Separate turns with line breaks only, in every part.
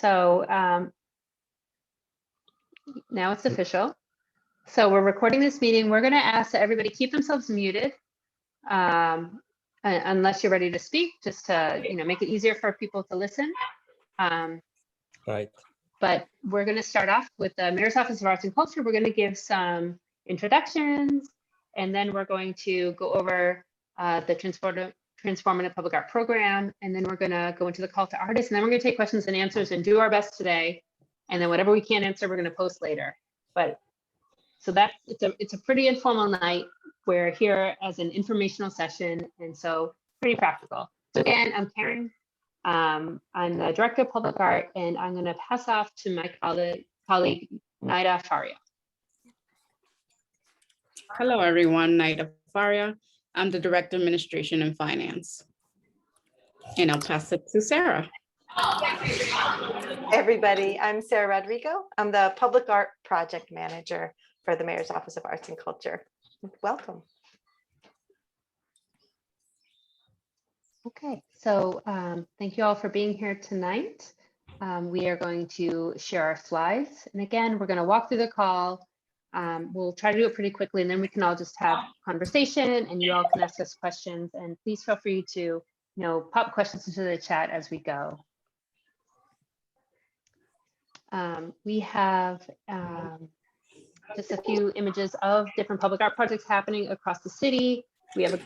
So now it's official. So we're recording this meeting. We're going to ask that everybody keep themselves muted unless you're ready to speak, just to make it easier for people to listen.
Right.
But we're going to start off with the Mayor's Office of Arts and Culture. We're going to give some introductions, and then we're going to go over the Transformative Public Art Program, and then we're going to go into the call to artists, and then we're going to take questions and answers and do our best today. And then whatever we can't answer, we're going to post later. But so that's it's a pretty informal night. We're here as an informational session, and so pretty practical. So again, I'm Karen. I'm the Director of Public Art, and I'm going to pass off to my colleague Naida Faria.
Hello, everyone. Naida Faria. I'm the Director of Administration and Finance. And I'll pass it to Sarah.
Everybody, I'm Sarah Rodrigo. I'm the Public Art Project Manager for the Mayor's Office of Arts and Culture. Welcome.
Okay, so thank you all for being here tonight. We are going to share our slides. And again, we're going to walk through the call. We'll try to do it pretty quickly, and then we can all just have conversation and you all can ask us questions. And please feel free to pop questions into the chat as we go. We have just a few images of different public art projects happening across the city. We have a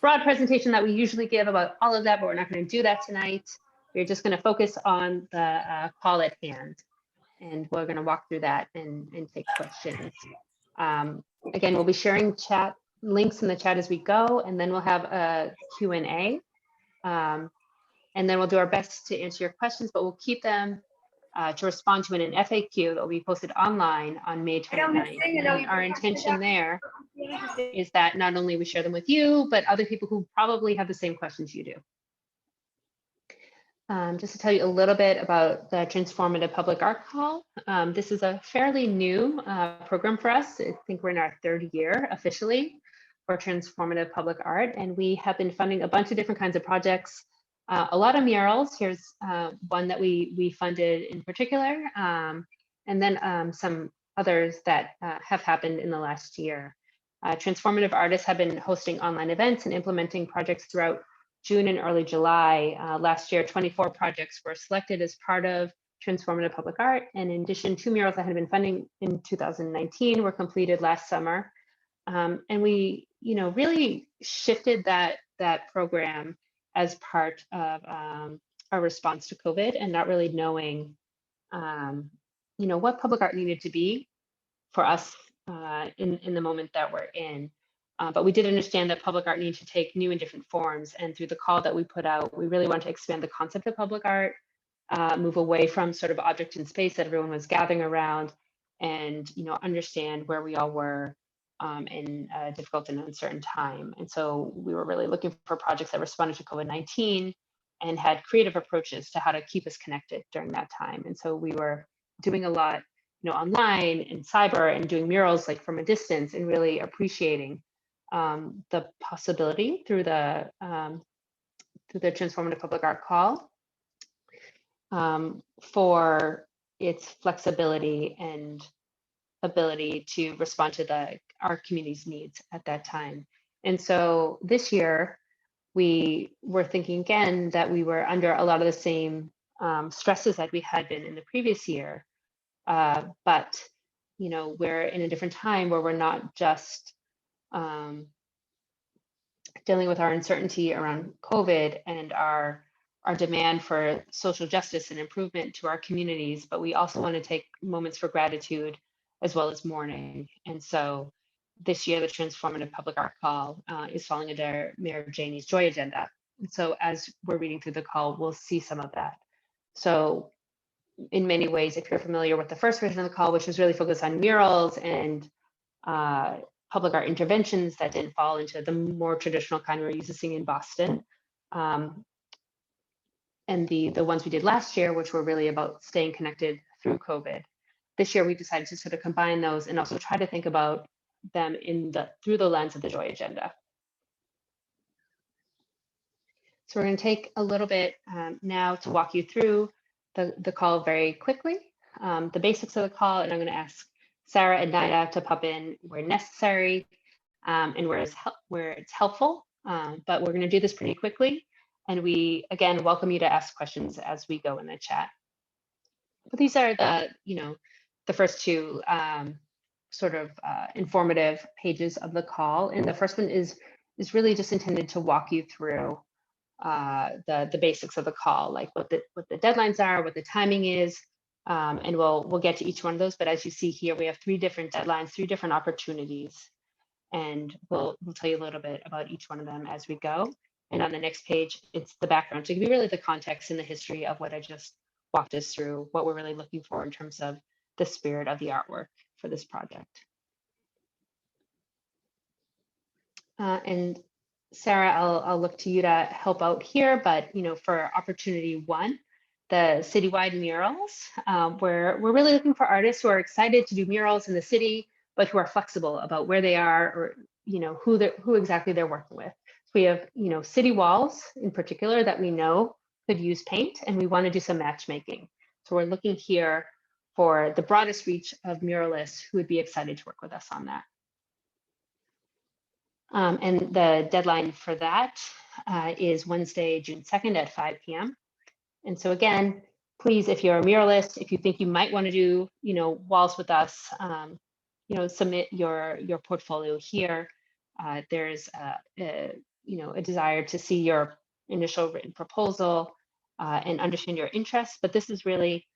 broad presentation that we usually give about all of that, but we're not going to do that tonight. We're just going to focus on the call at hand, and we're going to walk through that and take questions. Again, we'll be sharing chat links in the chat as we go, and then we'll have a Q&A, and then we'll do our best to answer your questions, but we'll keep them to respond to in an FAQ that will be posted online on May 29th. And our intention there is that not only we share them with you, but other people who probably have the same questions you do. Just to tell you a little bit about the Transformative Public Art Call. This is a fairly new program for us. I think we're in our third year officially for Transformative Public Art, and we have been funding a bunch of different kinds of projects. A lot of murals. Here's one that we funded in particular, and then some others that have happened in the last year. Transformative artists have been hosting online events and implementing projects throughout June and early July. Last year, 24 projects were selected as part of Transformative Public Art, and in addition, 2 murals that had been funding in 2019 were completed last summer. And we, really shifted that program as part of our response to COVID, and not really knowing, what public art needed to be for us in the moment that we're in. But we did understand that public art needed to take new and different forms. And through the call that we put out, we really wanted to expand the concept of public art, move away from sort of object in space that everyone was gathering around, and understand where we all were in a difficult and uncertain time. And so we were really looking for projects that responded to COVID-19 and had creative approaches to how to keep us connected during that time. And so we were doing a lot, online and cyber, and doing murals like from a distance, and really appreciating the possibility through the Transformative Public Art Call for its flexibility and ability to respond to our community's needs at that time. And so this year, we were thinking again that we were under a lot of the same stresses that we had been in the previous year, but we're in a different time where we're not just dealing with our uncertainty around COVID and our demand for social justice and improvement to our communities, but we also want to take moments for gratitude as well as mourning. And so this year, the Transformative Public Art Call is falling under Mayor Janey's Joy Agenda. And so as we're reading through the call, we'll see some of that. So in many ways, if you're familiar with the first version of the call, which was really focused on murals and public art interventions that didn't fall into the more traditional kind we're used to seeing in Boston, and the ones we did last year, which were really about staying connected through COVID. This year, we decided to sort of combine those and also try to think about them through the lens of the Joy Agenda. So we're going to take a little bit now to walk you through the call very quickly, the basics of the call, and I'm going to ask Sarah and Nida to pop in where necessary and where it's helpful. But we're going to do this pretty quickly. And we, again, welcome you to ask questions as we go in the chat. But these are the, the first two sort of informative pages of the call. And the first one is really just intended to walk you through the basics of the call, like what the deadlines are, what the timing is, and we'll get to each one of those. But as you see here, we have 3 different deadlines, 3 different opportunities, and we'll tell you a little bit about each one of them as we go. And on the next page, it's the background to give you really the context and the history of what I just walked us through, what we're really looking for in terms of the spirit of the artwork for this project. And Sarah, I'll look to you to help out here, but for opportunity 1, the citywide murals, we're really looking for artists who are excited to do murals in the city, but who are flexible about where they are, or who exactly they're working with. So we have city walls in particular that we know could use paint, and we want to do some matchmaking. So we're looking here for the broadest reach of muralists who would be excited to work with us on that. And the deadline for that is Wednesday, June 2nd at 5 p.m. And so again, please, if you're a muralist, if you think you might want to do, walls with us, submit your portfolio here. There's a desire to see your initial written proposal and understand your interests. But this is really,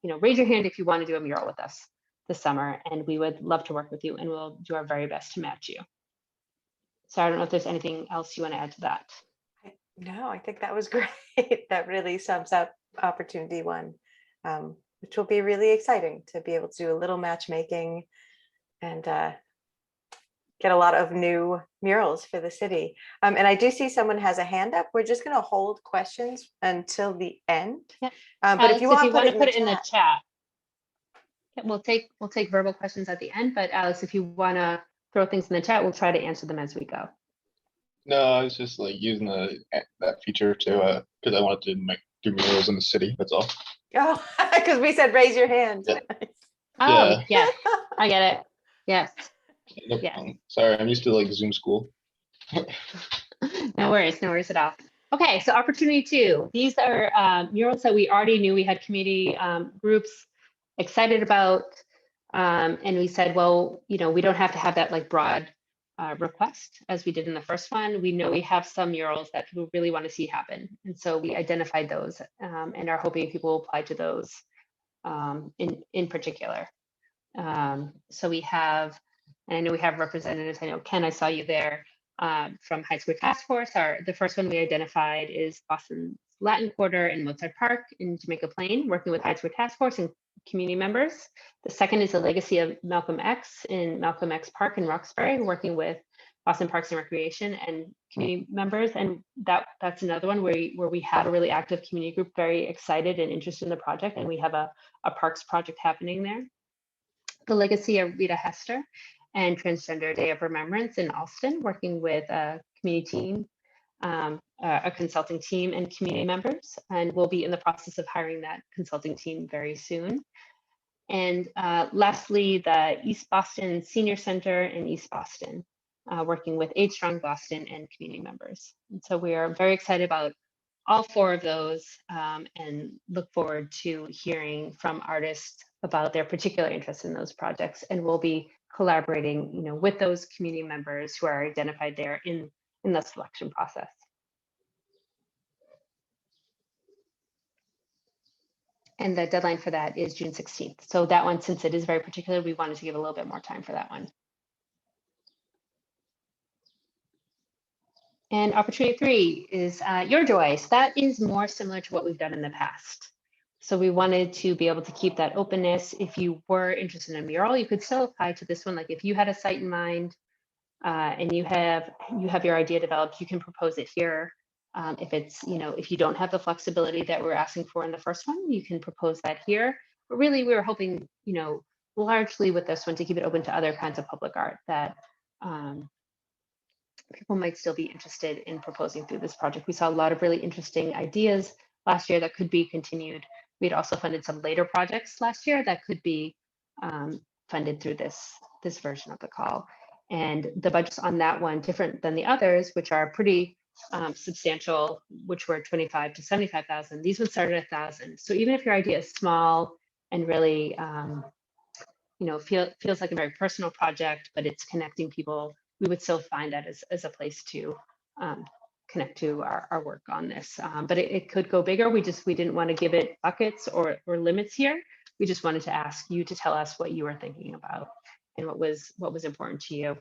raise your hand if you want to do a mural with us this summer, and we would love to work with you, and we'll do our very best to match you. So I don't know if there's anything else you want to add to that.
No, I think that was great. That really sums up opportunity 1, which will be really exciting to be able to do a little matchmaking and get a lot of new murals for the city. And I do see someone has a hand up. We're just going to hold questions until the end.
Yeah.
But
Alex,
if you want to
put it in the chat, yeah, we'll take verbal questions at the end. But Alex, if you want to throw things in the chat, we'll try to answer them as we go.
No, I was just like using that feature to because I wanted to do murals in the city. That's all.
Oh, because we said raise your hand.
Yeah.
Oh, yeah, I get it. Yes.
Nope.
Yes.
Sorry, I'm used to like Zoom school.
No worries at all. Okay, so opportunity 2. These are murals that we already knew we had community groups excited about, and we said, well, we don't have to have that like broad request as we did in the first one. We know we have some murals that we really want to see happen, and so we identified those and are hoping people will apply to those in particular. So we have, and I know we have representatives. I know Ken, I saw you there from High School Task Force. The first one we identified is Boston's Latin Quarter in Mozart Park in Jamaica Plain, working with High School Task Force and community members. The second is the legacy of Malcolm X in Malcolm X Park in Roxbury, working with Boston Parks and Recreation and community members. And that's another one where we have a really active community group, very excited and interested in the project, and we have a parks project happening there. The legacy of Rita Hester and Transgender Day of Remembrance in Alston, working with a community team, a consulting team and community members, and we'll be in the process of hiring that consulting team very soon. And lastly, the East Boston Senior Center in East Boston, working with Age Strong Boston and community members. And so we are very excited about all 4 of those and look forward to hearing from artists about their particular interest in those projects. And we'll be collaborating, with those community members who are identified there in the selection process. And the deadline for that is June 16th. So that one, since it is very particular, we wanted to give a little bit more time for that one. And opportunity 3 is Your Joyce. That is more similar to what we've done in the past. So we wanted to be able to keep that openness. If you were interested in a mural, you could still apply to this one. Like if you had a site in mind and you have your idea developed, you can propose it here. If it's, if you don't have the flexibility that we're asking for in the first one, you can propose that here. But really, we were hoping, largely with this one to keep it open to other kinds of public art that people might still be interested in proposing through this project. We saw a lot of really interesting ideas last year that could be continued We'd also funded some later projects last year that could be funded through this version of the call. And the budgets on that one, different than the others, which are pretty substantial, which were 25 to 75,000. These ones started at 1,000. So even if your idea is small and really, feels like a very personal project, but it's connecting people, we would still find that as a place to connect to our work on this. But it could go bigger. We didn't want to give it buckets or limits here. We just wanted to ask you to tell us what you were thinking about and what was important to you.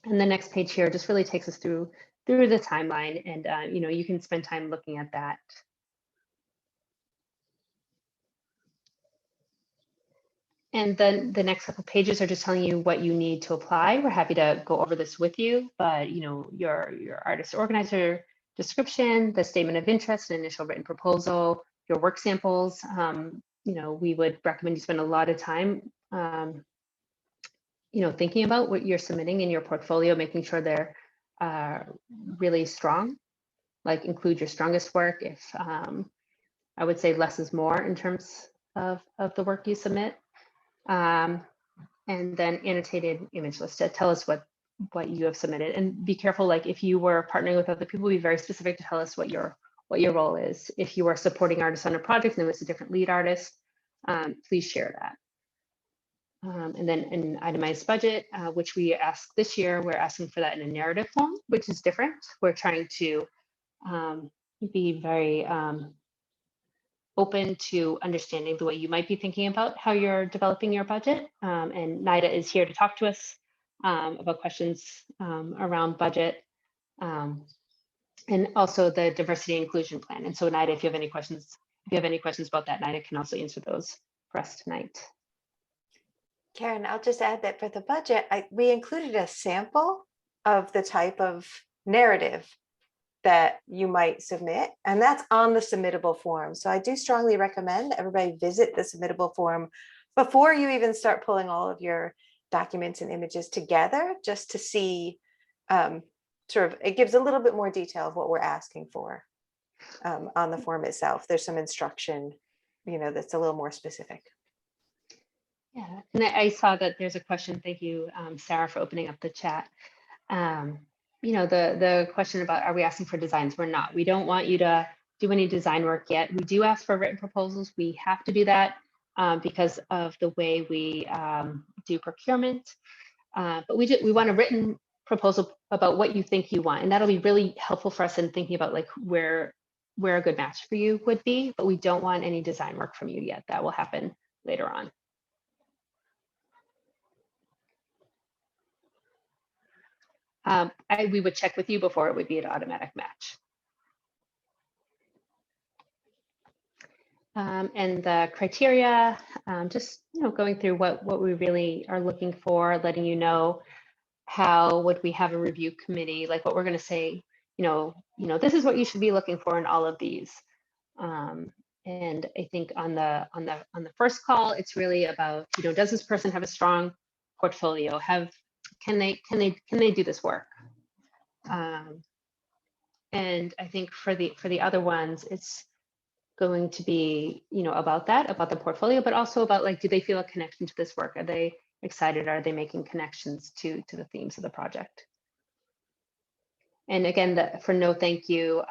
And the next page here just really takes us through the timeline, and you can spend time looking at that. And then the next couple pages are just telling you what you need to apply. We're happy to go over this with you, but your artist organizer description, the statement of interest, and initial written proposal, your work samples. We would recommend you spend a lot of time, thinking about what you're submitting in your portfolio, making sure they're really strong. Like include your strongest work. If I would say less is more in terms of the work you submit. And then annotated image list to tell us what you have submitted, and be careful, like if you were partnering with other people, be very specific to tell us what your role is. If you are supporting artists on a project and it's a different lead artist, please share that. And then an itemized budget, which we asked this year, we're asking for that in a narrative form, which is different. We're trying to be very open to understanding the way you might be thinking about how you're developing your budget. And NIDA is here to talk to us about questions around budget, and also the diversity and inclusion plan. And so NIDA, if you have any questions about that, NIDA can also answer those for us tonight.
Karen, I'll just add that for the budget, we included a sample of the type of narrative that you might submit, and that's on the submittable form. So I do strongly recommend that everybody visit the submittable form before you even start pulling all of your documents and images together, just to see it gives a little bit more detail of what we're asking for on the form itself. There's some instruction, that's a little more specific.
Yeah, and I saw that there's a question. Thank you, Sarah, for opening up the chat. The question about, are we asking for designs? We're not. We don't want you to do any design work yet. We do ask for written proposals. We have to do that because of the way we do procurement. But we want a written proposal about what you think you want, and that'll be really helpful for us in thinking about like where a good match for you would be. But we don't want any design work from you yet. That will happen later on. We would check with you before it would be an automatic match. And the criteria, just going through what we really are looking for, letting you know how would we have a review committee, like what we're going to say, this is what you should be looking for in all of these. And I think on the first call, it's really about, does this person have a strong portfolio? Can they do this work? And I think for the other ones, it's going to be, about the portfolio, but also about like, do they feel a connection to this work? Are they excited? Are they making connections to the themes of the project? And again, for no thank you,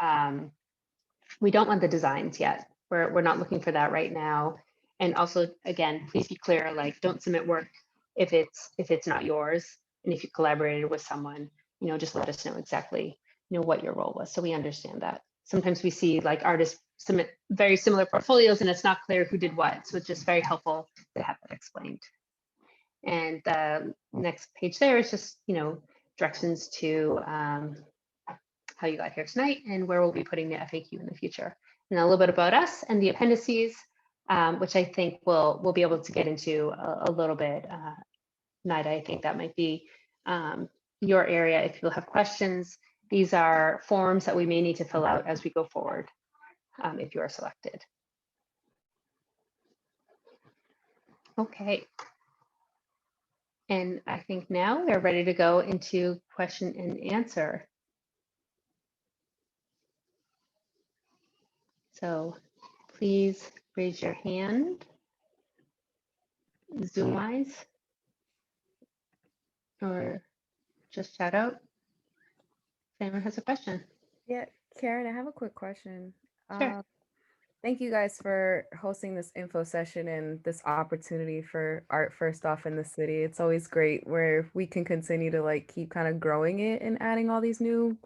we don't want the designs yet. We're not looking for that right now. And also, again, please be clear, like don't submit work if it's not yours. And if you collaborated with someone, just let us know exactly, what your role was, so we understand that. Sometimes we see like artists submit very similar portfolios and it's not clear who did what. So it's just very helpful to have that explained. And the next page there is just, directions to how you got here tonight and where we'll be putting the FAQ in the future. And a little bit about us and the appendices, which I think we'll be able to get into a little bit. NIDA, I think that might be your area if you'll have questions. These are forms that we may need to fill out as we go forward if you are selected. Okay. And I think now we're ready to go into question and answer. So please raise your hand, Zoom wise, or just shout out if anyone has a question.
Yeah, Karen, I have a quick question.
Sure.
Thank you guys for hosting this info session and this opportunity for Art First Off in the city. It's always great where we can continue to like keep kind of growing it and adding all these new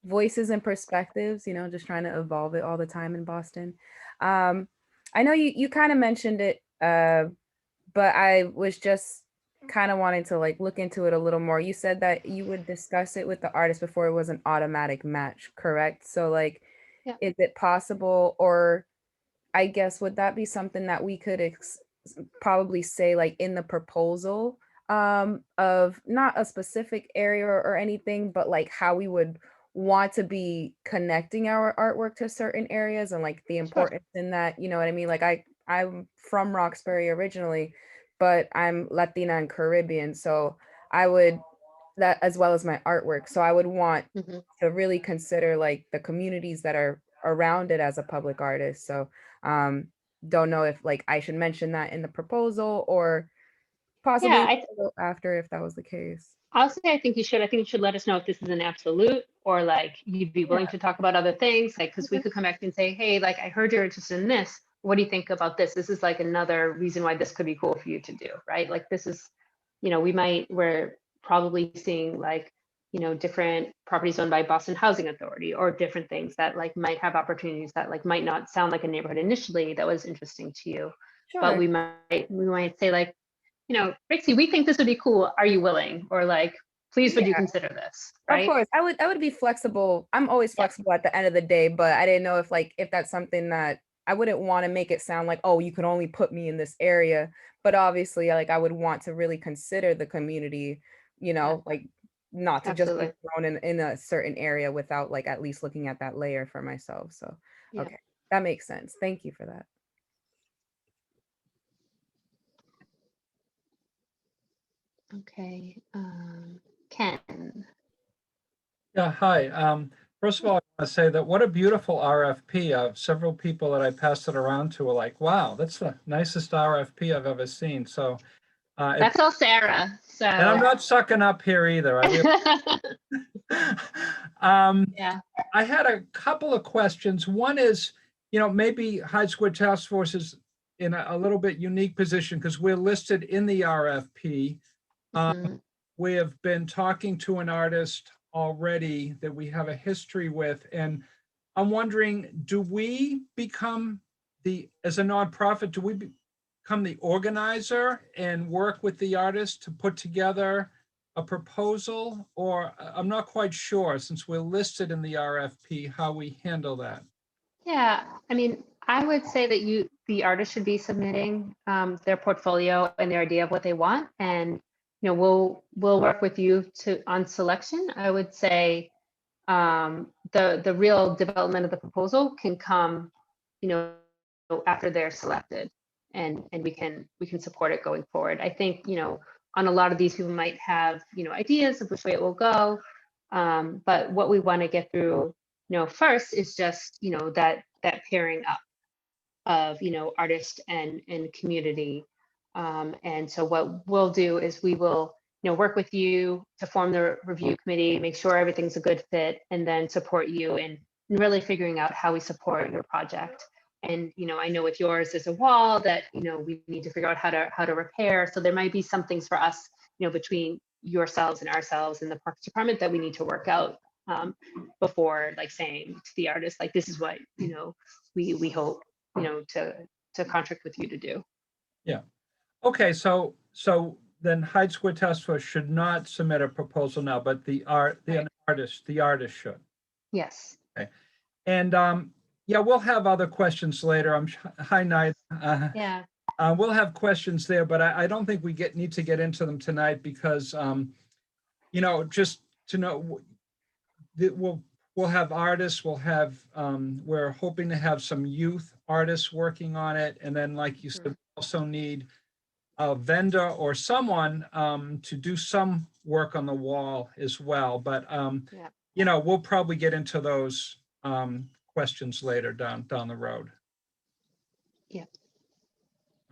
voices and perspectives, you know, just trying to evolve it all the time in Boston. I know you kind of mentioned it, but I was just kind of wanting to like look into it a little more. You said that you would discuss it with the artist before it was an automatic match, correct? So like,
Yeah.
Is it possible, or I guess, would that be something that we could probably say like in the proposal of not a specific area or anything, but like how we would want to be connecting our artwork to certain areas and like the importance in that, you know what I mean? Like I'm from Roxbury originally, but I'm Latina and Caribbean. So I would, that as well as my artwork. So I would want to really consider like the communities that are around it as a public artist. So don't know if like I should mention that in the proposal or possibly after if that was the case.
I'll say I think you should. I think you should let us know if this is an absolute or like you'd be willing to talk about other things. Like, because we could come back and say, hey, like I heard you're interested in this. What do you think about this? This is like another reason why this could be cool for you to do, right? Like this is, you know, we're probably seeing like, you know, different properties owned by Boston Housing Authority or different things that like might have opportunities that like might not sound like a neighborhood initially that was interesting to you.
Sure.
But we might say like, you know, Rixie, we think this would be cool. Are you willing? Or like, please, would you consider this? Right?
Of course, I would be flexible. I'm always flexible at the end of the day, but I didn't know if that's something that I wouldn't want to make it sound like, oh, you can only put me in this area. But obviously, like I would want to really consider the community, you know, like not to just be thrown in a certain area without like at least looking at that layer for myself. So, okay, that makes sense. Thank you for that.
Okay, Ken.
Yeah, hi. First of all, I want to say that what a beautiful RFP. Several people that I passed it around to were like, wow, that's the nicest RFP I've ever seen. So
that's all Sarah. So
and I'm not sucking up here either. I had a couple of questions. One is, you know, maybe Hyde Square Task Force is in a little bit unique position because we're listed in the RFP. We have been talking to an artist already that we have a history with, and I'm wondering, do we become as a nonprofit, do we become the organizer and work with the artist to put together a proposal? Or I'm not quite sure, since we're listed in the RFP, how we handle that.
Yeah, I mean, I would say that the artist should be submitting their portfolio and their idea of what they want, and you know, we'll work with you on selection. I would say the real development of the proposal can come, you know, after they're selected, and we can support it going forward. I think, you know, on a lot of these people might have, you know, ideas of which way it will go, but what we want to get through, you know, first is just, you know, that pairing up of, you know, artist and community. And so what we'll do is we will, you know, work with you to form the review committee, make sure everything's a good fit, and then support you in really figuring out how we support your project. And, you know, I know with yours, there's a wall that, you know, we need to figure out how to repair. So there might be some things for us, you know, between yourselves and ourselves and the Parks Department that we need to work out before like saying to the artist, like, this is what, you know, we hope, you know, to contract with you to do.
Yeah. Okay, so then Hyde Square Task Force should not submit a proposal now, but the artist should.
Yes.
Okay. And yeah, we'll have other questions later. Hi, Night.
Yeah.
We'll have questions there, but I don't think we need to get into them tonight because, you know, just to know, we'll have artists. We'll have we're hoping to have some youth artists working on it, and then, like you said, we also need a vendor or someone to do some work on the wall as well. But you know, we'll probably get into those questions later down the road.
Yeah.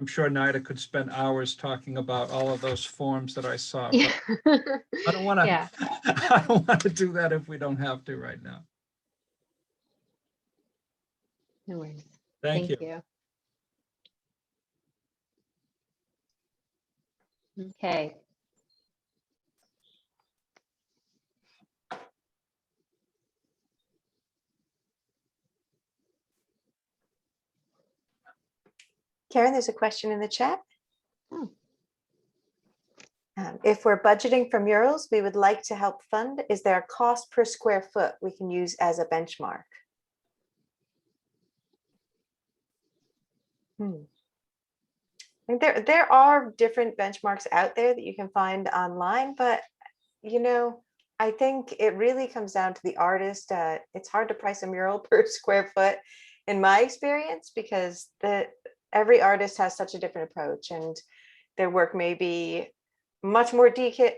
I'm sure Nida could spend hours talking about all of those forms that I saw.
Yeah.
But I don't want to.
Yeah.
I don't want to do that if we don't have to right now.
No worries.
Thank you.
Okay.
Karen, there's a question in the chat.
Oh.
If we're budgeting for murals, we would like to help fund. Is there a cost per square foot we can use as a benchmark? There are different benchmarks out there that you can find online, but I think it really comes down to the artist. It's hard to price a mural per square foot in my experience, because every artist has such a different approach, and their work may be much more detailed,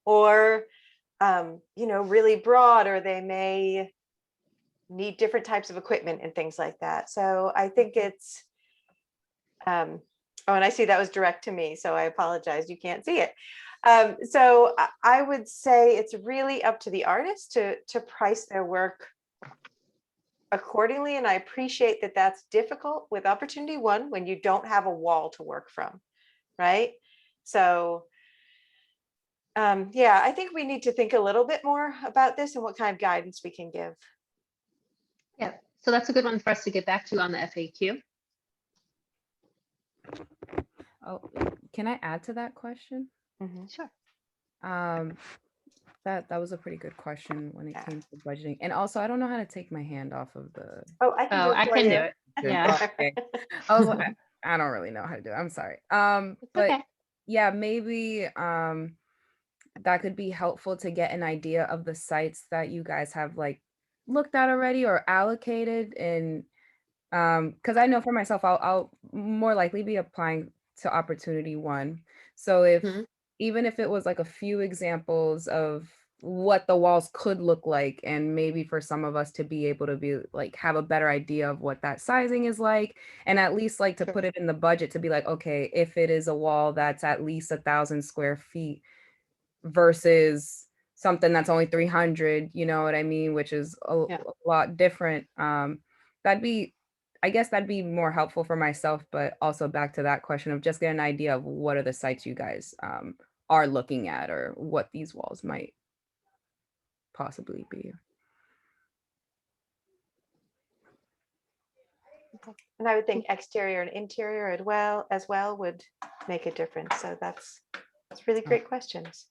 or really broad, or they may need different types of equipment and things like that. So I think it's oh, and I see that was direct to me, so I apologize, you can't see it. So I would say it's really up to the artist to price their work accordingly. And I appreciate that that's difficult with Opportunity One when you don't have a wall to work from, right? So yeah, I think we need to think a little bit more about this and what kind of guidance we can give.
Yeah, so that's a good one for us to get back to on the FAQ.
Oh, can I add to that question?
Sure.
That was a pretty good question when it came to budgeting. And also, I don't know how to take my hand off of the.
Oh, I can do it
I
for
can
you.
do it. Yeah.
Okay. I was like, I don't really know how to do it. I'm sorry. But
Okay.
yeah, maybe that could be helpful to get an idea of the sites that you guys have like looked at already or allocated. And because I know for myself, I'll more likely be applying to Opportunity One. So if even if it was like a few examples of what the walls could look like, and maybe for some of us to be able to be like have a better idea of what that sizing is like, and at least like to put it in the budget to be like, okay, if it is a wall that's at least 1,000 square feet versus something that's only 300, you know what I mean, which is a lot different. I guess that'd be more helpful for myself, but also back to that question of just get an idea of what are the sites you guys are looking at, or what these walls might possibly be.
And I would think exterior and interior as well would make a difference. So that's really great questions.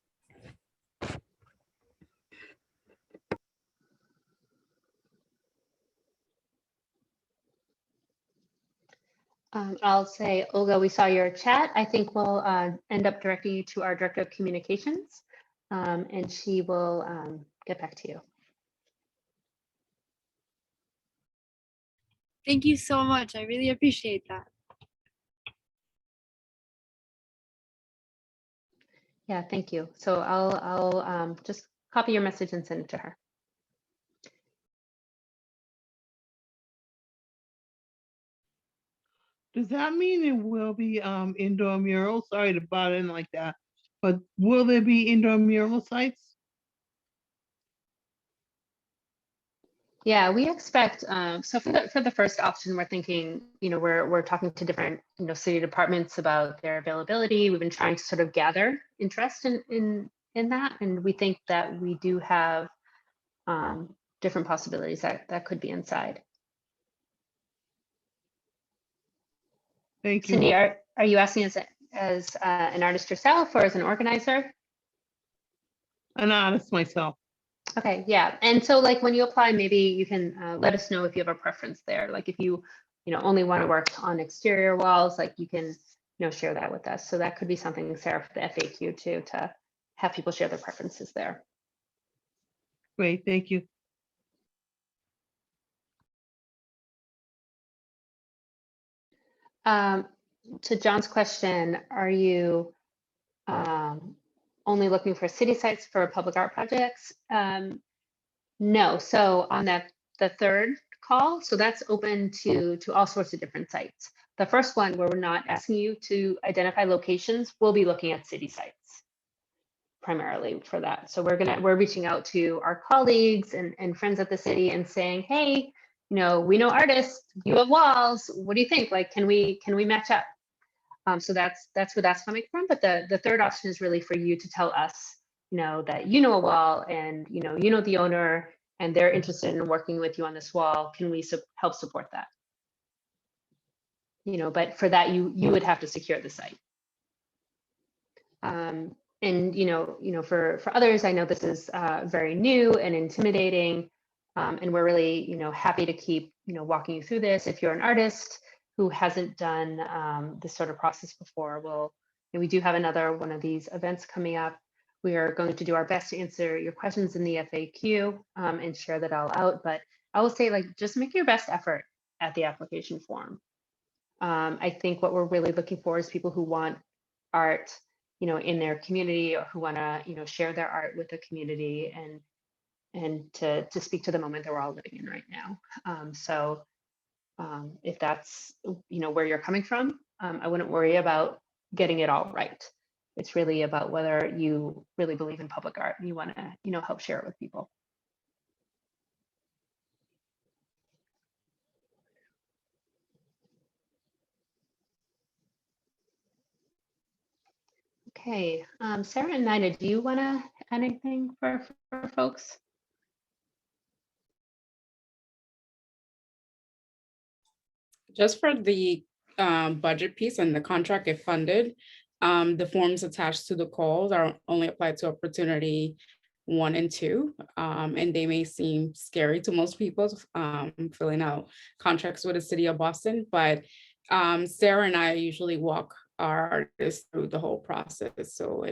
I'll say, Olga, we saw your chat. I think we'll end up directing you to our Director of Communications, and she will get back to you.
Thank you so much. I really appreciate that.
Yeah, thank you. So I'll just copy your message and send it to her.
Does that mean it will be indoor murals? Sorry to butt in like that, but will there be indoor mural sites?
Yeah, we expect, so for the first option, we're thinking, we're talking to different, city departments about their availability. We've been trying to sort of gather interest in that. And we think that we do have different possibilities that could be inside.
Thank you.
Cindy, are you asking as an artist yourself or as an organizer?
An artist myself.
Okay, yeah. And so like when you apply, maybe you can let us know if you have a preference there. Like if you, only want to work on exterior walls, like you can, share that with us. So that could be something, Sarah, for the FAQ too, to have people share their preferences there.
Great, thank you.
To John's question, are you only looking for city sites for public art projects? No. So on the third call. So that's open to all sorts of different sites. The first one, where we're not asking you to identify locations, we'll be looking at city sites primarily for that. So we're reaching out to our colleagues and friends at the city and saying, hey, we know artists, you have walls. What do you think? Like, can we match up? So that's where that's coming from. But the third option is really for you to tell us, that a wall and you know the owner and they're interested in working with you on this wall. Can we help support that? But for that, you would have to secure the site. And for others, I know this is very new and intimidating, and we're really happy to keep walking you through this. If you're an artist who hasn't done this sort of process before, we do have another one of these events coming up. We are going to do our best to answer your questions in the FAQ and share that all out. But I will say, just make your best effort at the application form. I think what we're really looking for is people who want art, in their community, or who want to, share their art with the community and to speak to the moment that we're all living in right now. So if that's, where you're coming from, I wouldn't worry about getting it all right. It's really about whether you really believe in public art and you want to, help share it with people. Okay, Sarah and Nina, do you want to add anything for folks?
Just for the budget piece and the contract, if funded, the forms attached to the calls are only applied to opportunity 1 and 2, and they may seem scary to most people, filling out contracts with the city of Boston, but Sarah and I usually walk our artists through the whole process, so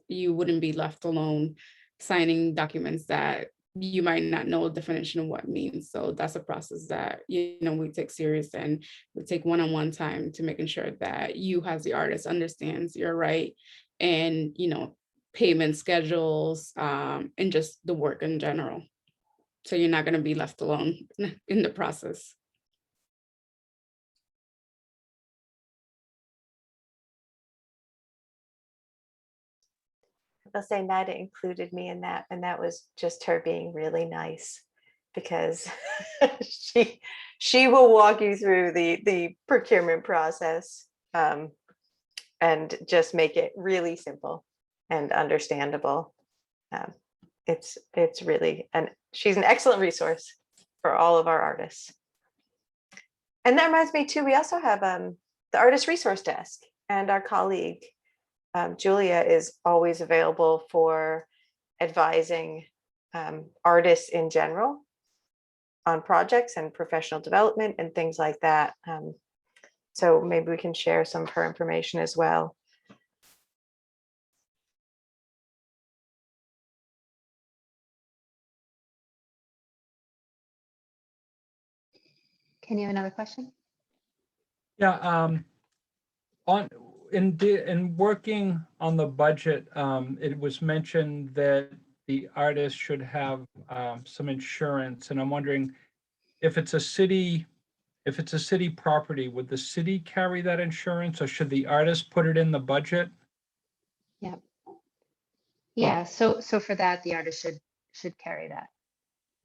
you wouldn't be left alone signing documents that you might not know the definition of what it means. So that's a process that we take serious, and we take one-on-one time to making sure that you as the artist understands your right and payment schedules and just the work in general. So you're not going to be left alone in the process.
I'll say Nida included me in that, and that was just her being really nice, because she will walk you through the procurement process and just make it really simple and understandable. It's really, and she's an excellent resource for all of our artists. And that reminds me too, we also have the artist resource desk, and our colleague Julia is always available for advising artists in general on projects and professional development and things like that. So maybe we can share some of her information as well.
Can you have another question?
Yeah, in working on the budget, it was mentioned that the artist should have some insurance, and I'm wondering if it's a city property, would the city carry that insurance, or should the artist put it in the budget?
Yeah. So for that, the artist should carry that.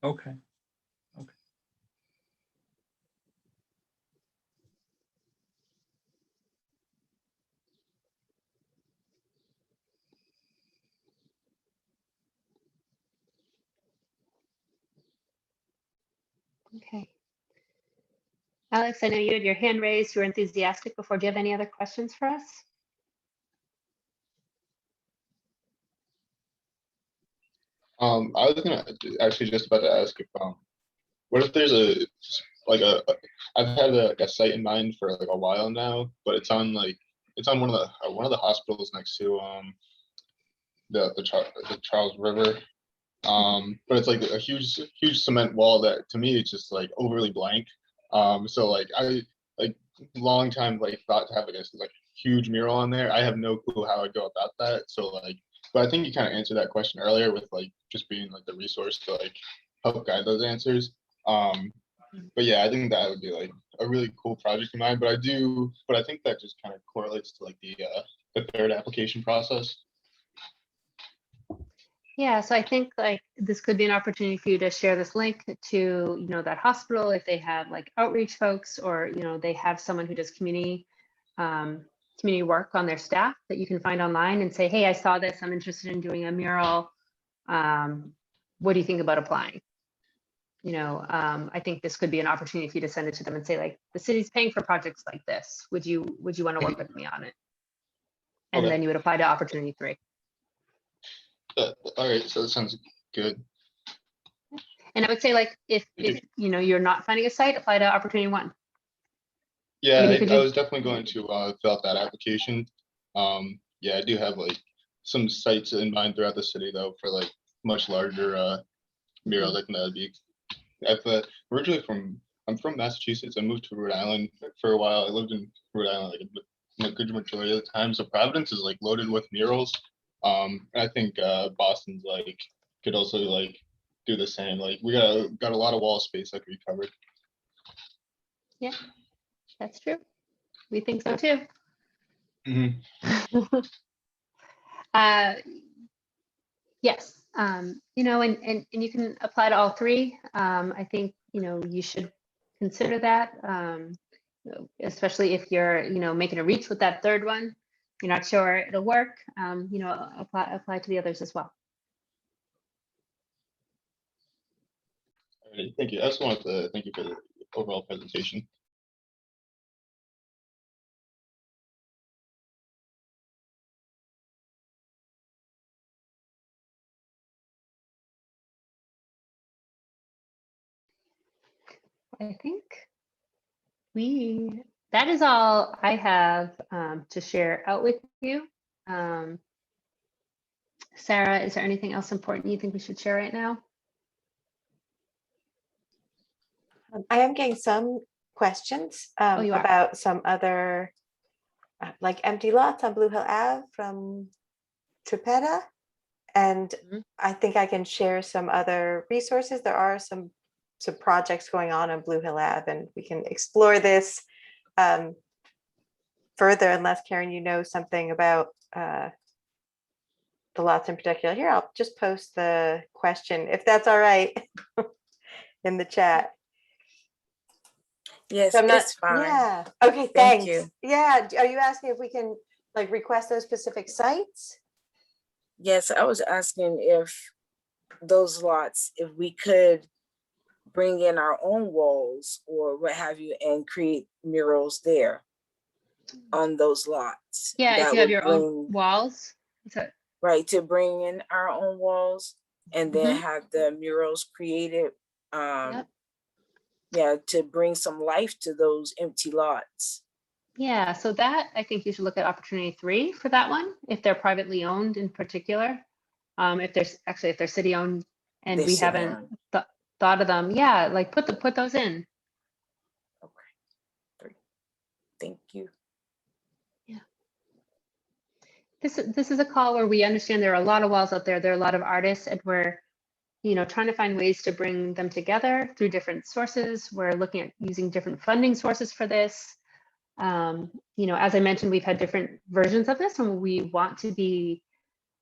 Okay.
Okay. Alex, I know you had your hand raised. You were enthusiastic before. Do you have any other questions for us?
I was gonna actually just about to ask if what if there's I've had a site in mind for like a while now, but it's on one of the hospitals next to the Charles River. But it's like a huge cement wall that to me it's just like overly blank. So like I long time thought to have like huge mural on there. I have no clue how I'd go about that. So but I think you kind of answered that question earlier with just being the resource to help guide those answers. but yeah, I think that would be like a really cool project of mine. But I think that just kind of correlates to like the third application process.
Yeah, so I think like this could be an opportunity for you to share this link to, that hospital if they have like outreach folks, or, they have someone who does community work on their staff that you can find online and say, hey, I saw this, I'm interested in doing a mural. What do you think about applying? I think this could be an opportunity for you to send it to them and say, like, the city's paying for projects like this. Would you want to work with me on it? And
Okay.
then you would apply to opportunity 3.
All right, so that sounds good.
And I would say, like, if you're not finding a site, apply to opportunity 1.
Yeah,
I mean,
I was definitely going to fill out that application. Yeah, I do have like some sites in mind throughout the city though for like much larger murals. I think that would be. I'm from Massachusetts. I moved to Rhode Island for a while. I lived in Rhode Island like a good majority of the time. So Providence is like loaded with murals. And I think Boston's like could also like do the same. Like we got a lot of wall space that could be covered.
Yeah, that's true. We think so too.
Mhm.
Yes, and you can apply to all 3. I think, you should consider that, especially if you're, making a reach with that third one. You're not sure it'll work, apply to the others as well.
All right, thank you. I just wanted to thank you for the overall presentation.
I think that is all I have to share out with you. Sarah, is there anything else important you think we should share right now?
I am getting some questions
You are?
about some other like empty lots on Blue Hill Ave from Tripetta. And I think I can share some other resources. There are some projects going on Blue Hill Ave, and we can explore this further, unless Karen, you know something about the lots in particular. Here, I'll just post the question, if that's all right, in the chat.
Yes,
So I'm not,
it's fine.
yeah. Okay,
Thank
thanks.
you.
Yeah, are you asking if we can like request those specific sites?
Yes, I was asking if those lots, if we could bring in our own walls or what have you and create murals there on those lots.
Yeah,
that
if you have
would
your own walls.
Right, to bring in our own walls and then have the murals created.
Yep.
Yeah, to bring some life to those empty lots.
Yeah, so that, I think you should look at opportunity 3 for that one, if they're privately owned in particular. If they're city owned and
They're
we
city
haven't thought of them, yeah, like put those in.
Okay, great. Thank you.
Yeah. This is a call where we understand there are a lot of walls out there. There are a lot of artists, and we're trying to find ways to bring them together through different sources. We're looking at using different funding sources for this. As I mentioned, we've had different versions of this, and we want to be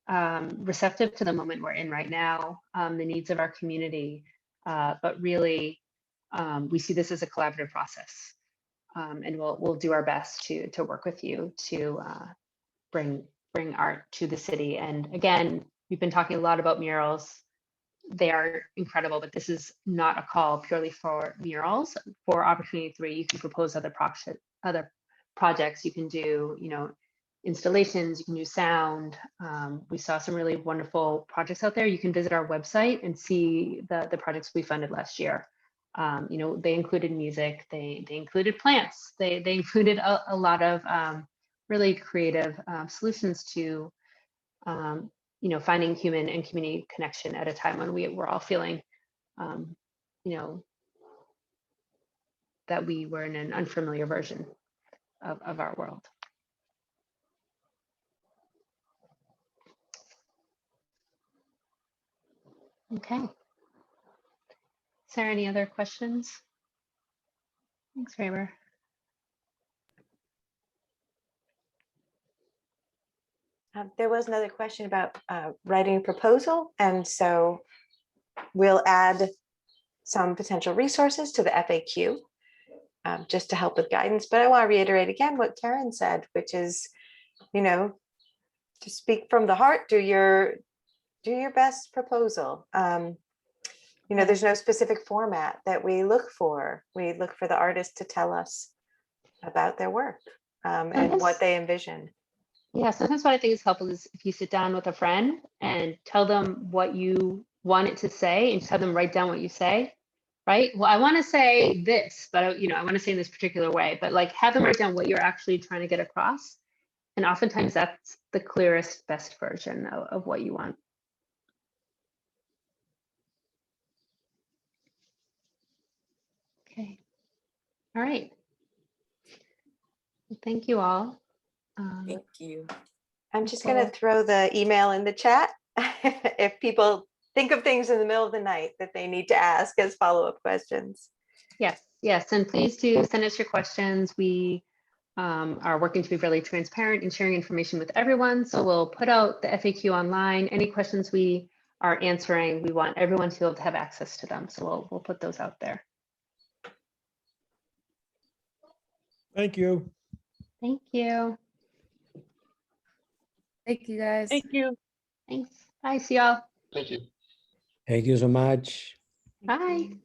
receptive to the moment we're in right now, the needs of our community, but really we see this as a collaborative process, and we'll do our best to work with you to bring art to the city. And again, we've been talking a lot about murals. They are incredible, but this is not a call purely for murals. For opportunity 3, you can propose other projects. You can do, installations, you can do sound. We saw some really wonderful projects out there. You can visit our website and see the projects we funded last year. They included music, they included plants, they included a lot of really creative solutions to finding human and community connection at a time when we're all feeling, that we were in an unfamiliar version of our world. Okay. Is there any other questions? Thanks, Faber.
There was another question about writing a proposal, and so we'll add some potential resources to the FAQ just to help with guidance. But I want to reiterate again what Karen said, which is, to speak from the heart, do your best proposal. There's no specific format that we look for. We look for the artist to tell us about their work and what they envision.
Yeah, sometimes what I think is helpful is if you sit down with a friend and tell them what you want it to say and just have them write down what you say, right? Well, I want to say this, but I want to say in this particular way, but like have them write down what you're actually trying to get across. And oftentimes that's the clearest, best version of what you want. Okay. All right. Well, thank you all.
Thank you.
I'm just going to throw the email in the chat. If people think of things in the middle of the night that they need to ask as follow-up questions.
Yes. And please do send us your questions. We are working to be really transparent and sharing information with everyone. So we'll put out the FAQ online. Any questions we are answering, we want everyone to be able to have access to them. So we'll put those out there.
Thank you.
Thank you.
Thank you, guys.
Thank you.
Thanks. Bye. See y'all.
Thank you.
Thank you so much.
Bye.